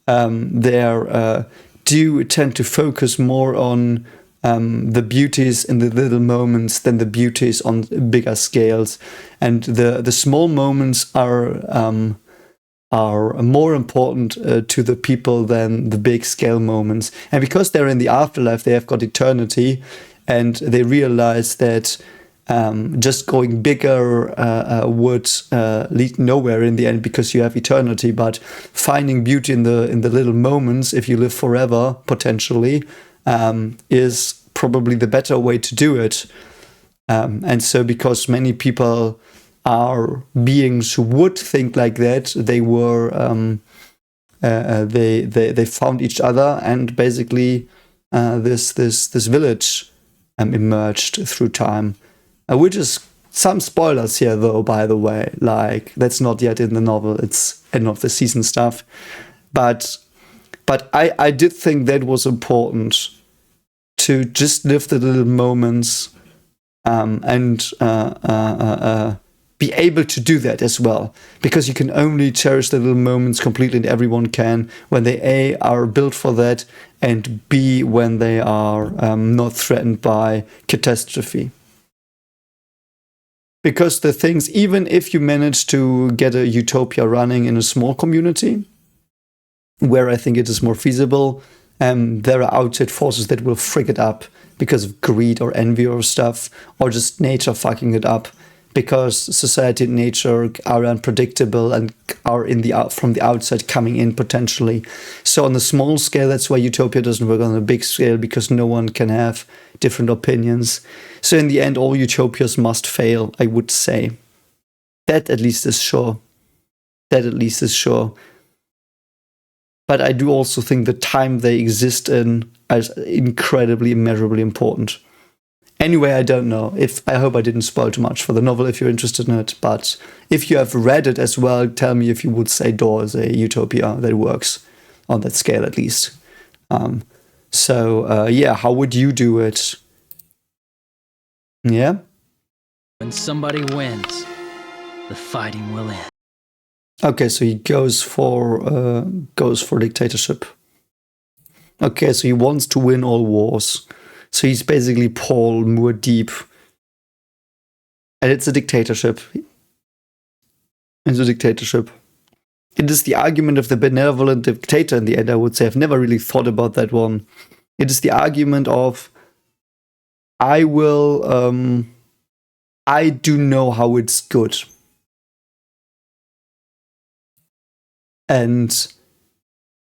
there do tend to focus more on the beauties in the little moments than the beauties on bigger scales, and the small moments are more important to the people than the big scale moments. And because they're in the afterlife, they have got eternity, and they realize that just going bigger would lead nowhere in the end, because you have eternity. But finding beauty in the little moments, if you live forever potentially, is probably the better way to do it. And so, because many people are beings who would think like that, they were they found each other, and basically this village emerged through time, which is some spoilers here though, by the way, like that's not yet in the novel, it's end of the season stuff, but I did think that was important to just live the little moments and be able to do that as well, because you can only cherish the little moments completely, and everyone can, when they A, are built for that, and B, when they are not threatened by catastrophe. Because the things, even if you manage to get a utopia running in a small community, where I think it is more feasible, there are outside forces that will frig it up because of greed or envy or stuff, or just nature fucking it up, because society and nature are unpredictable and are from the outside coming in potentially. So on the small scale, that's why utopia doesn't work. On the big scale, because no one can have different opinions. So in the end, all utopias must fail, I would say. That at least is sure. But I do also think the time they exist in is incredibly, immeasurably important. Anyway, I don't know. I hope I didn't spoil too much for the novel if you're interested in it. But if you have read it as well, tell me if you would say Door is a utopia that works on that scale at least. Yeah, how would you do it? Yeah? When somebody wins, the fighting will end. Okay, so he goes for dictatorship. Okay, so he wants to win all wars. So he's basically Paul Moore Deep. And it's a dictatorship. It is the argument of the benevolent dictator in the end, I would say. I've never really thought about that one. It is the argument of, I do know how it's good. And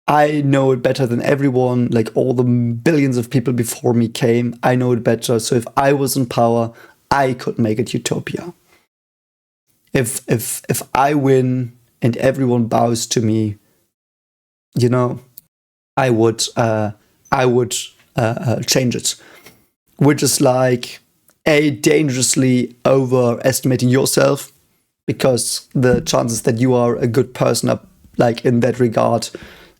I know it better than everyone, like all the billions of people before me came. I know it better. So if I was in power, I could make it utopia. If I win and everyone bows to me, you know, I would change it. Which is like dangerously overestimating yourself, because the chances that you are a good person are, like, in that regard,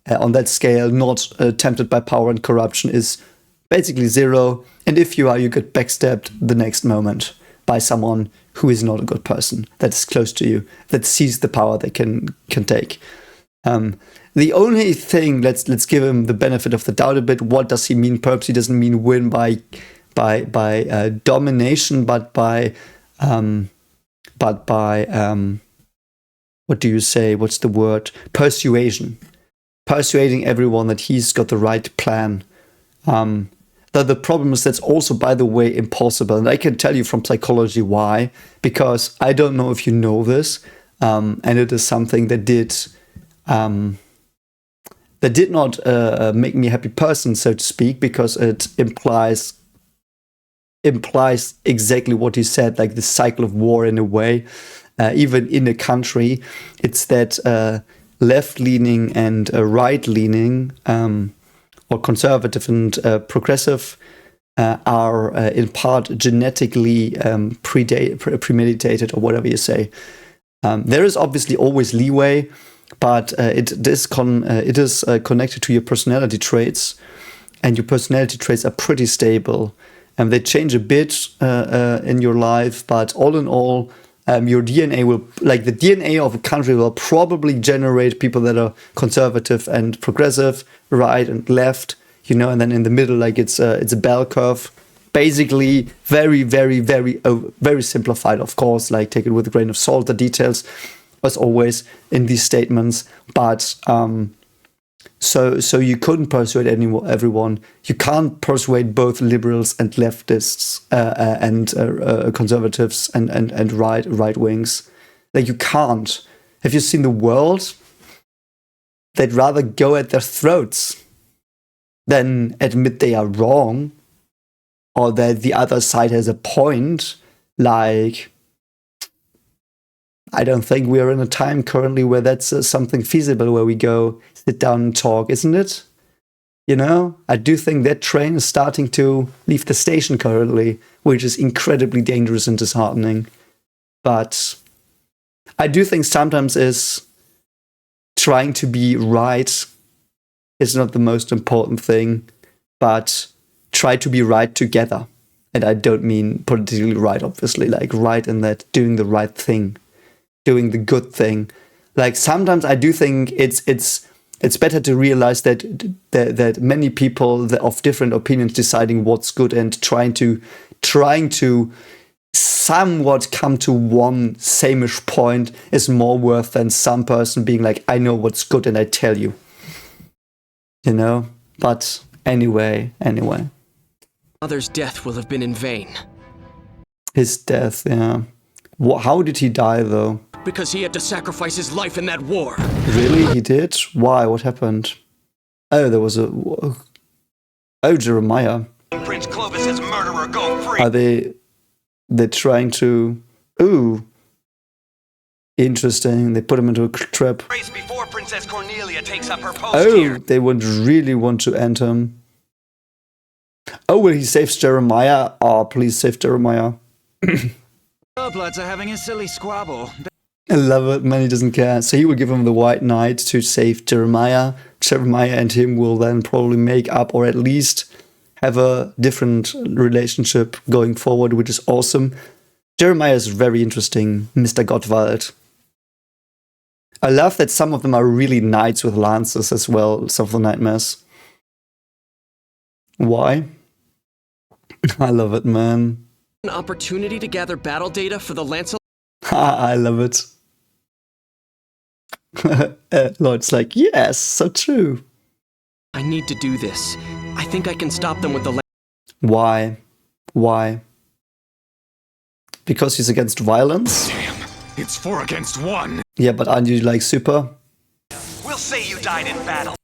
on that scale, not tempted by power and corruption, is basically zero. And if you are, you get backstabbed the next moment by someone who is not a good person, that is close to you, that sees the power they can take. The only thing, let's give him the benefit of the doubt a bit. What does he mean? Perhaps he doesn't mean win by domination, but by what do you say? What's the word? Persuasion. persuading everyone that he's got the right plan. The problem is that's also, by the way, impossible. And I can tell you from psychology why. Because I don't know if you know this, and it is something that did not make me a happy person, so to speak, because it implies exactly what you said, like the cycle of war in a way. Even in a country, it's that left-leaning and right-leaning, or conservative and progressive, are in part genetically premeditated, or whatever you say. There is obviously always leeway, but it is connected to your personality traits, and your personality traits are pretty stable. They change a bit in your life, but all in all, your DNA will, like the DNA of a country, will probably generate people that are conservative and progressive, right and left, you know, and then in the middle, like it's a bell curve. Basically, very, very, very, very simplified, of course. Like, take it with a grain of salt, the details, as always, in these statements. But so you couldn't persuade everyone. You can't persuade both liberals and leftists and conservatives and right wings. Like, you can't. Have you seen the world? They'd rather go at their throats than admit they are wrong, or that the other side has a point. Like, I don't think we are in a time currently where that's something feasible, where we go sit down and talk, isn't it? You know, I do think that train is starting to leave the station currently, which is incredibly dangerous and disheartening. But I do think sometimes is trying to be right is not the most important thing, but try to be right together. And I don't mean politically right, obviously, like right in that doing the right thing, doing the good thing. Like, sometimes I do think it's better to realize that many people of different opinions deciding what's good and trying to somewhat come to one same-ish point is more worth than some person being like, I know what's good and I tell you. You know? But anyway. Mother's death will have been in vain. His death, yeah. How did he die, though? Because he had to sacrifice his life in that war. Really? He did? Why? What happened? Oh, there was a... Oh, Jeremiah. Prince Clovis's murderer go free. Are they're trying to... Ooh. Interesting. They put him into a trap. Before Princess Cornelia takes up her post Oh, here. they would really want to end him. Oh, well, he saves Jeremiah. Oh, please save Jeremiah. Bloods are having a silly squabble. I love it, man, he doesn't care. So he will give him the White Knight to save Jeremiah. Jeremiah and him will then probably make up, or at least have a different relationship going forward, which is awesome. Jeremiah is very interesting, Mr. Gottwald. I love that some of them are really knights with lances as well, some of the nightmares. Why? I love it, man. An opportunity to gather battle data for the Lancelot. I love it. Lloyd's like, yes, so true. I need to do this. I think I can stop them with the... Why? Because he's against violence? Damn, it's 4 against 1. Yeah, but aren't you like super? We'll say you died in battle.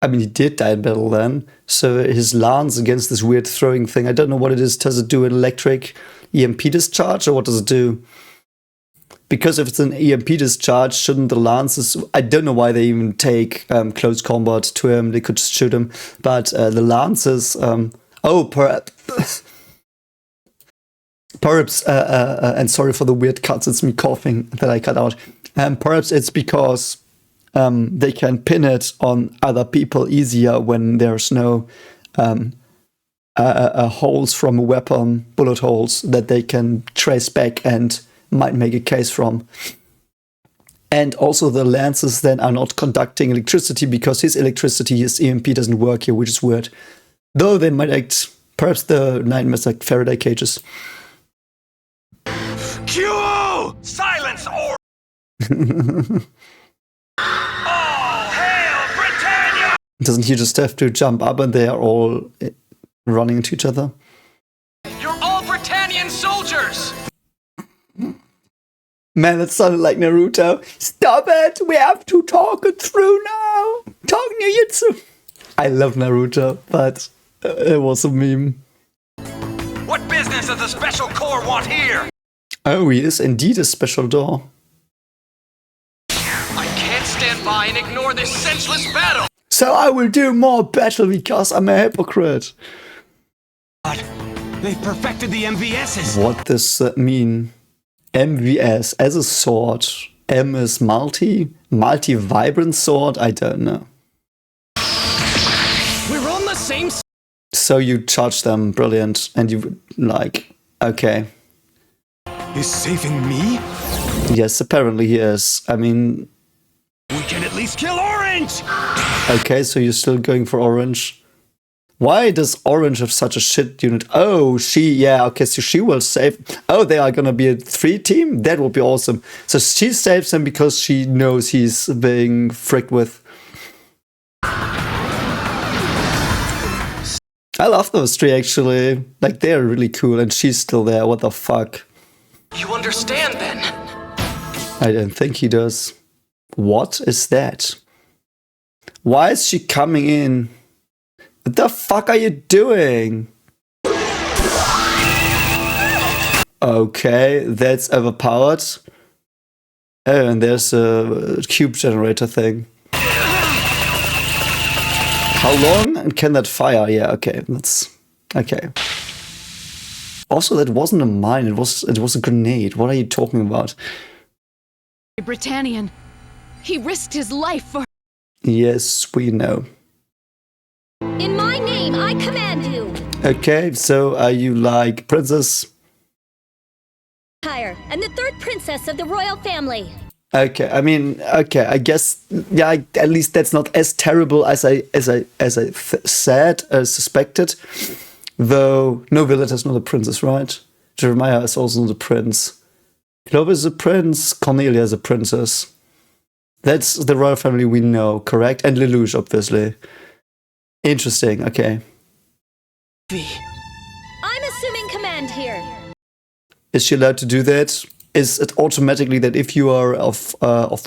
I mean, he did die in battle then. So his lance against this weird throwing thing, I don't know what it is. Does it do an electric EMP discharge, or what does it do? Because if it's an EMP discharge, shouldn't the lances... I don't know why they even take close combat to him. They could just shoot him. But the lances... Perhaps, and sorry for the weird cuts, it's me coughing that I cut out. Perhaps it's because they can pin it on other people easier when there's no holes from a weapon, bullet holes, that they can trace back and might make a case from. And also the lances then are not conducting electricity because his EMP doesn't work here, which is weird. Though they might act... Perhaps the nightmares like Faraday cages. Q! Silence or... All hail Britannia! Doesn't he just have to jump up and they are all running into each other? You're all Britannian soldiers! Man, that sounded like Naruto. Stop it! We have to talk it through now! Talk Nujutsu! I love Naruto, but it was a meme. What business does the Special Corps want here? Oh, he is indeed a special door. I can't stand by and ignore this senseless battle! So I will do more battle because I'm a hypocrite. But they've perfected the MVSs! What does that mean? MVS as a sword. M is multi-vibrant sword? I don't know. We're on the same So you charge them, brilliant, and you like, okay. Is saving me? Yes, apparently he is. I mean... We can at least kill Orange! Okay, so you're still going for Orange. Why does Orange have such a shit unit? Oh, yeah, okay, so she will save... Oh, they are gonna be a 3-team? That would be awesome. So she saves him because she knows he's being fricked with. I love those three, actually. Like, they're really cool, and she's still there. What the fuck? You understand, then? I don't think he does. What is that? Why is she coming in? What the fuck are you doing? Okay, that's overpowered. Oh, and there's a cube generator thing. How long can that fire? Yeah, okay, that's okay. Also, that wasn't a mine, it was a grenade. What are you talking about? Britannian. He risked his life for... Yes, we know. In my name, I command you. Okay, so are you like princess? Empire and the third princess of the royal family. Okay, I mean, okay, I guess, yeah, at least that's not as terrible as I suspected. Though, no, Violetta's not a princess, right? Jeremiah is also not a prince. Clovis is a prince, Cornelia is a princess. That's the royal family we know, correct? And Lelouch, obviously. Interesting, okay. I'm assuming command here. Is she allowed to do that? Is it automatically that if you are of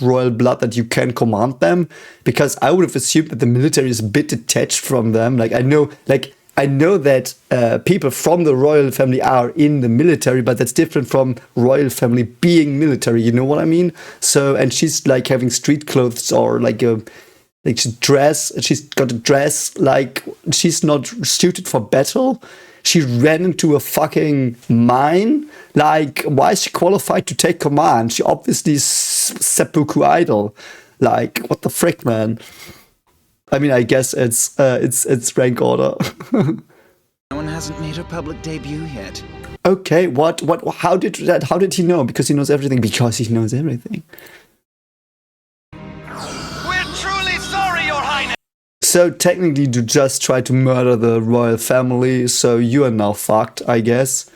royal blood that you can command them? Because I would have assumed that the military is a bit detached from them. Like I know that people from the royal family are in the military, but that's different from royal family being military. You know what I mean? So, and she's like having street clothes or like she's got a dress like she's not suited for battle. She ran into a fucking mine. Like, why is she qualified to take command? She obviously is seppuku idol. Like, what the frick, man? I mean, I guess it's rank order. No one hasn't made her public debut yet. Okay, what? How did he know? Because he knows everything. Because he knows everything. We're truly sorry, Your Highness. So technically, you just try to murder the royal family. So you are now fucked, I guess.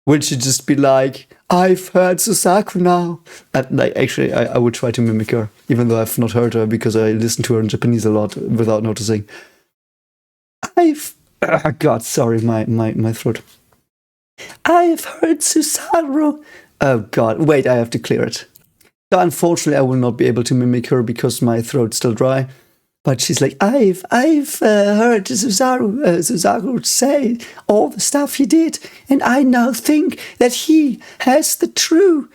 Would she just be like, I've heard Suzaku now? Like, actually, I would try to mimic her, even though I've not heard her because I listen to her in Japanese a lot without noticing. God, sorry, my throat. I've heard Suzaku. Oh God, wait, I have to clear it. So unfortunately, I will not be able to mimic her because my throat's still dry. But she's like, I've heard Suzaku say all the stuff he did, and I now think that he has the truth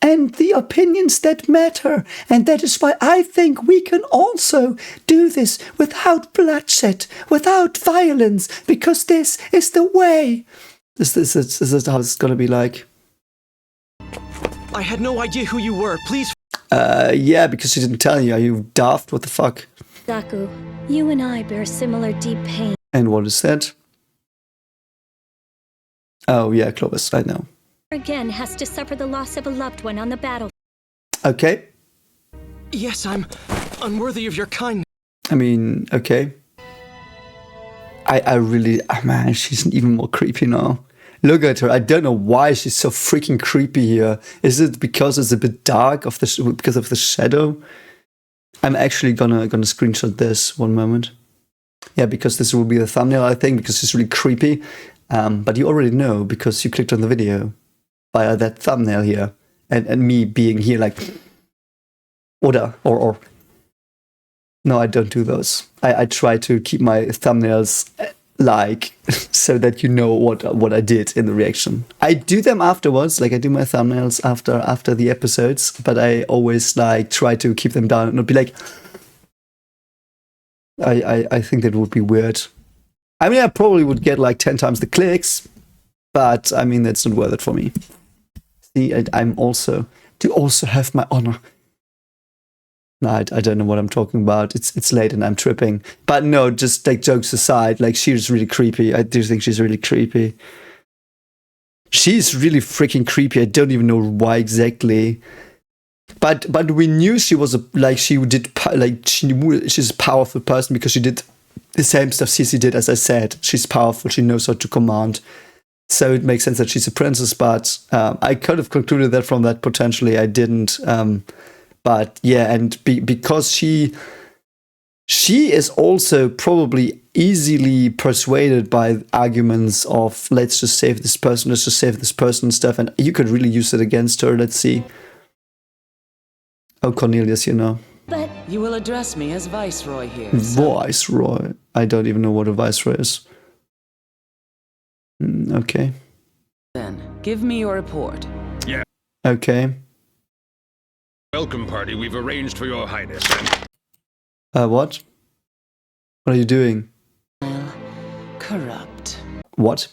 and the opinions that matter, and that is why I think we can also do this without bloodshed, without violence, because this is the way. This is how it's gonna be like. I had no idea who you were. Please. Yeah, because she didn't tell you. Are you daft? What the fuck? Suzaku, you and I bear similar deep pain. And what is that? Oh yeah, Clovis, I know. Again has to suffer the loss of a loved one on the battle. Okay. Yes, I'm unworthy of your kindness. I mean, okay. I really, oh man, she's even more creepy now. Look at her. I don't know why she's so freaking creepy here. Is it because it's a bit dark because of the shadow? I'm actually gonna screenshot this one moment. Yeah, because this will be the thumbnail, I think, because it's really creepy. But you already know because you clicked on the video via that thumbnail here, and me being here like, or. No, I don't do those. I try to keep my thumbnails like so that you know what I did in the reaction. I do them afterwards, like I do my thumbnails after the episodes, but I always like try to keep them down and not be like. I think that would be weird. I mean, I probably would get like 10 times the clicks, but I mean that's not worth it for me. See, I'm also to also have my honor. No, I don't know what I'm talking about. It's late and I'm tripping. But no, just like jokes aside, like she's really creepy. I do think she's really creepy. She's really freaking creepy. I don't even know why exactly. But we knew she was she's a powerful person because she did the same stuff Cece did, as I said. She's powerful. She knows how to command. So it makes sense that she's a princess. But I could have concluded that from that potentially. I didn't. But yeah, and because she is also probably easily persuaded by arguments of let's just save this person and stuff, and you could really use it against her. Let's see. Oh, Cornelius, you know. But you will address me as Viceroy here. Viceroy. I don't even know what a Viceroy is. Okay. Then, give me your report. Yeah. Okay. Welcome party we've arranged for your highness. What? What are you doing? Corrupt. What?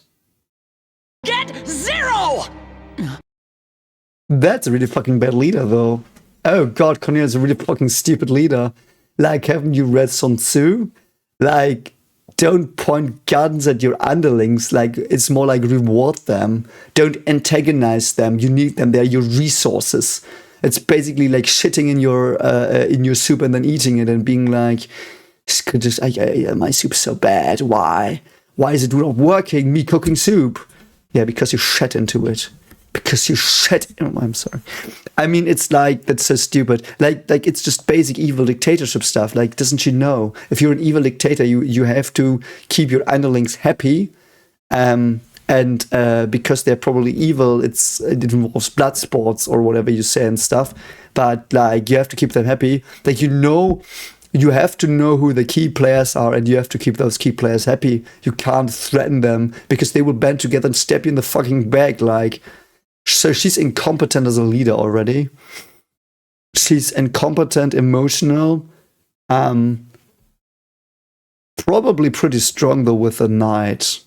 Get 0! That's a really fucking bad leader, though. Oh god, Cornelius is a really fucking stupid leader. Like, haven't you read Sun Tzu? Like, don't point guns at your underlings. Like, it's more like reward them. Don't antagonize them. You need them. They're your resources. It's basically like shitting in your soup and then eating it and being like, my soup's so bad. Why? Why is it not working? Me cooking soup? Yeah, because you shat into it. Because you shat. Oh, I'm sorry. I mean, it's like that's so stupid. Like it's just basic evil dictatorship stuff. Like, doesn't she know? If you're an evil dictator, you have to keep your underlings happy. And because they're probably evil, it involves blood sports or whatever you say and stuff. But like, you have to keep them happy. Like, you have to know who the key players are, and you have to keep those key players happy. You can't threaten them because they will band together and stab you in the fucking back. Like, so she's incompetent as a leader already. She's incompetent, emotional. Probably pretty strong though with the knight.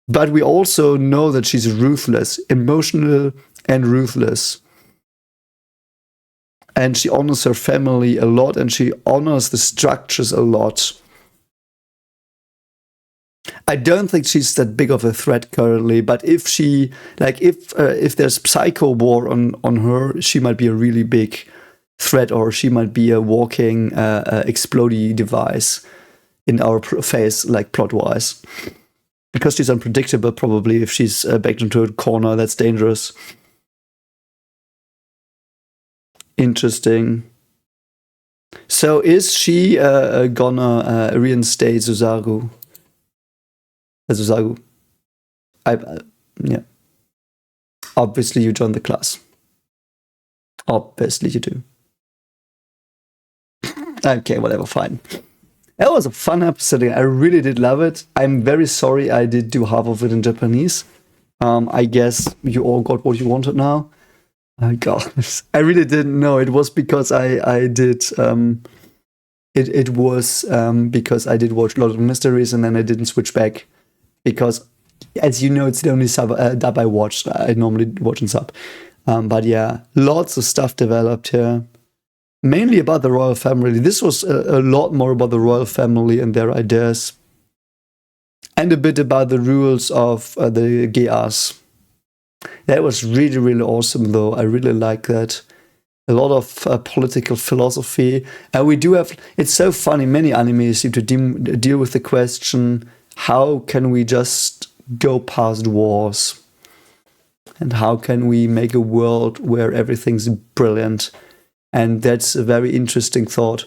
But we also know that she's ruthless, emotional and ruthless. And she honors her family a lot, and she honors the structures a lot. I don't think she's that big of a threat currently, but if she, like, if there's psycho war on her, she might be a really big threat, or she might be a walking explodey device in our phase, like plot-wise. Because she's unpredictable, probably, if she's backed into a corner, that's dangerous. Interesting. So is she gonna reinstate Suzaku? Suzaku. Yeah. Obviously you joined the class. Obviously you do. Okay, whatever, fine. That was a fun episode. I really did love it. I'm very sorry I did do half of it in Japanese. I guess you all got what you wanted now. Oh god, I really didn't know. It was because I did. It was because I did watch a lot of mysteries and then I didn't switch back because, as you know, it's the only dub I watched. I normally watch in sub. But yeah, lots of stuff developed here. Mainly about the royal family. This was a lot more about the royal family and their ideas. And a bit about the rules of the GEASS. That was really, really awesome, though. I really like that. A lot of political philosophy. And we do have... It's so funny, many animes seem to deal with the question, how can we just go past wars? And how can we make a world where everything's brilliant? And that's a very interesting thought.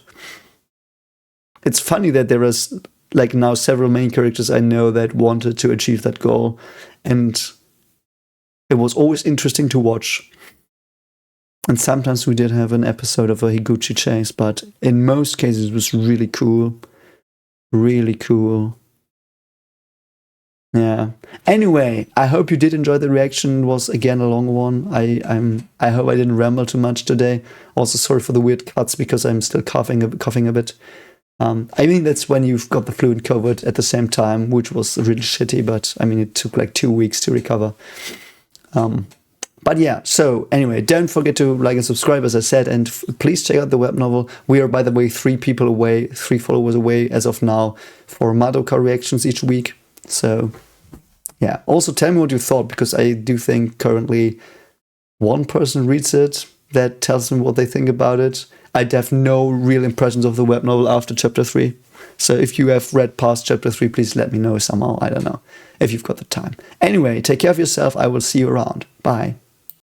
It's funny that there is like now several main characters I know that wanted to achieve that goal. And it was always interesting to watch. And sometimes we did have an episode of a Higuchi chase, but in most cases it was really cool. Really cool. Yeah. Anyway, I hope you did enjoy the reaction. It was again a long one. I hope I didn't ramble too much today. Also sorry for the weird cuts because I'm still coughing a bit. I mean, that's when you've got the flu and COVID at the same time, which was really shitty, but I mean, it took like 2 weeks to recover. But yeah, so anyway, don't forget to like and subscribe, as I said, and please check out the web novel. We are, by the way, 3 followers away as of now for Madoka reactions each week. So yeah, also tell me what you thought, because I do think currently one person reads it that tells them what they think about it. I have no real impressions of the web novel after chapter 3. So if you have read past chapter 3, please let me know somehow. I don't know if you've got the time. Anyway, take care of yourself. I will see you around. Bye.